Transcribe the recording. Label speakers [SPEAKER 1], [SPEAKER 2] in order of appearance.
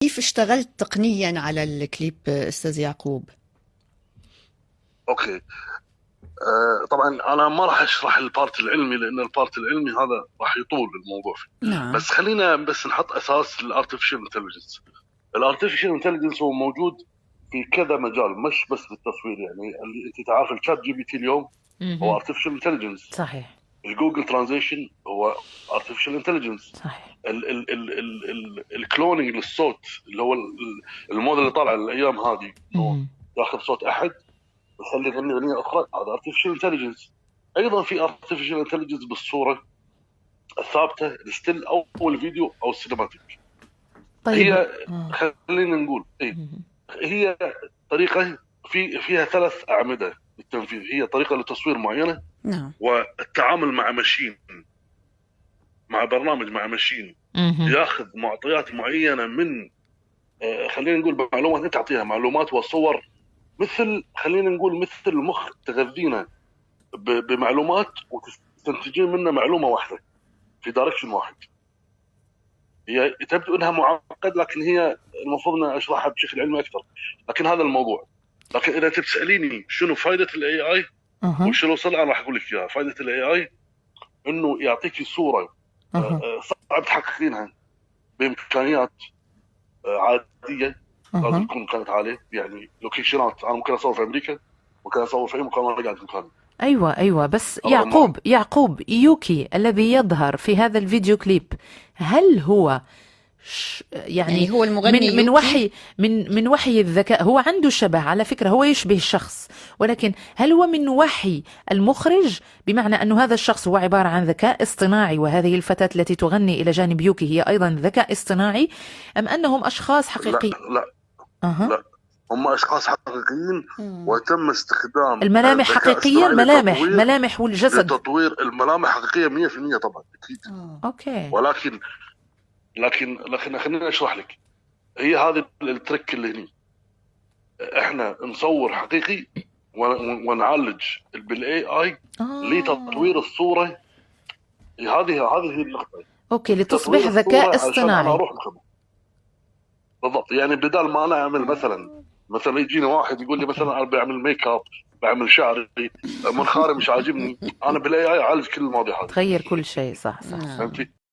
[SPEAKER 1] كيف اشتغلت تقنيا على الكليب أستاذ يعقوب؟
[SPEAKER 2] اوكي. طبعا انا ما راح اشرح البارت العلمي، لان البارت العلمي هذا راح يطول الموضوع فيه.
[SPEAKER 1] نعم.
[SPEAKER 2] بس خلينا بس نحط اساس للارتفيشال انتليجنس. الارتفيشال انتليجنس هو موجود في كذا مجال، مش بس بالتصوير. يعني اللي انت تعرف الشات جي بي تي اليوم هو
[SPEAKER 3] مهم.
[SPEAKER 2] ارتفيشال انتليجنس.
[SPEAKER 3] صحيح.
[SPEAKER 2] الجوجل ترانزيشن هو ارتفيشال انتليجنس.
[SPEAKER 3] صحيح.
[SPEAKER 2] الكلونينج للصوت اللي هو الموديل اللي طالع الايام هذه، هو
[SPEAKER 3] مهم.
[SPEAKER 2] ياخذ صوت احد ويخلي يغني اغنيه اخرى، هذا ارتفيشال انتليجنس. ايضا في ارتفيشال انتليجنس بالصوره الثابته، الستيل او الفيديو او السينماتيك.
[SPEAKER 3] طيب.
[SPEAKER 2] هي خلينا نقول
[SPEAKER 3] مهم.
[SPEAKER 2] هي طريقه فيها 3 أعمدة بالتنفيذ. هي طريقه لتصوير معينه،
[SPEAKER 1] نعم.
[SPEAKER 2] والتعامل مع ماشين، مع برنامج، مع ماشين
[SPEAKER 3] مهم.
[SPEAKER 2] ياخذ معطيات معينه من خلينا نقول معلومات، انت تعطيها معلومات وصور، مثل خلينا نقول مثل المخ تغذينا بمعلومات وتستنتجين منها معلومه واحده في دايركشن واحد. هي تبدو انها معقد، لكن هي المفروض ان اشرحها بشكل علمي اكثر، لكن هذا الموضوع. لكن اذا تساليني شنو فائده الاي اي وش وصل، انا راح اقول لك اياها. فائده الاي اي انه يعطيك صوره صعب تحققينها بامكانيات عاديه. لازم تكون امكانيات عاليه، يعني لوكيشنات انا ممكن اصور في امريكا، ممكن اصور في اي مكان وانا قاعد في مكاني.
[SPEAKER 3] أيوة بس
[SPEAKER 2] رقم واحد.
[SPEAKER 3] يعقوب يوكي الذي يظهر في هذا الفيديو كليب، هل هو يعني
[SPEAKER 1] هو المغني
[SPEAKER 3] من
[SPEAKER 1] يوكي؟
[SPEAKER 3] وحي من وحي الذكاء؟ هو عنده شبه على فكرة، هو يشبه الشخص، ولكن هل هو من وحي المخرج، بمعنى أن هذا الشخص هو عبارة عن ذكاء اصطناعي، وهذه الفتاة التي تغني إلى جانب يوكي هي أيضا ذكاء اصطناعي، أم أنهم أشخاص حقيقيين؟
[SPEAKER 2] لا لا، هم اشخاص حقيقيين، وتم استخدام
[SPEAKER 3] الملامح
[SPEAKER 2] الذكاء
[SPEAKER 3] حقيقية،
[SPEAKER 2] الاصطناعي
[SPEAKER 3] ملامح والجسد.
[SPEAKER 2] لتطوير الملامح حقيقيه 100% طبعا اكيد.
[SPEAKER 3] أوكي.
[SPEAKER 2] ولكن خليني اشرح لك. هي هذه الترك اللي هني، احنا نصور حقيقي ونعالج بالاي اي لتطوير الصوره. هذه هي النقطه.
[SPEAKER 3] أوكي،
[SPEAKER 2] تطوير
[SPEAKER 3] لتصبح
[SPEAKER 2] الصورة
[SPEAKER 3] ذكاء
[SPEAKER 2] عشان انا
[SPEAKER 3] اصطناعي.
[SPEAKER 2] اروح مخبر بالضبط. يعني بدل ما انا اعمل مثلا يجيني واحد يقول لي مثلا انا بعمل ميك اب، بعمل شعري، منخاري مش عاجبني، انا بالاي اي اعالج كل المواضيع هذه.
[SPEAKER 3] تغير كل شيء. صح.
[SPEAKER 2] فهمتي؟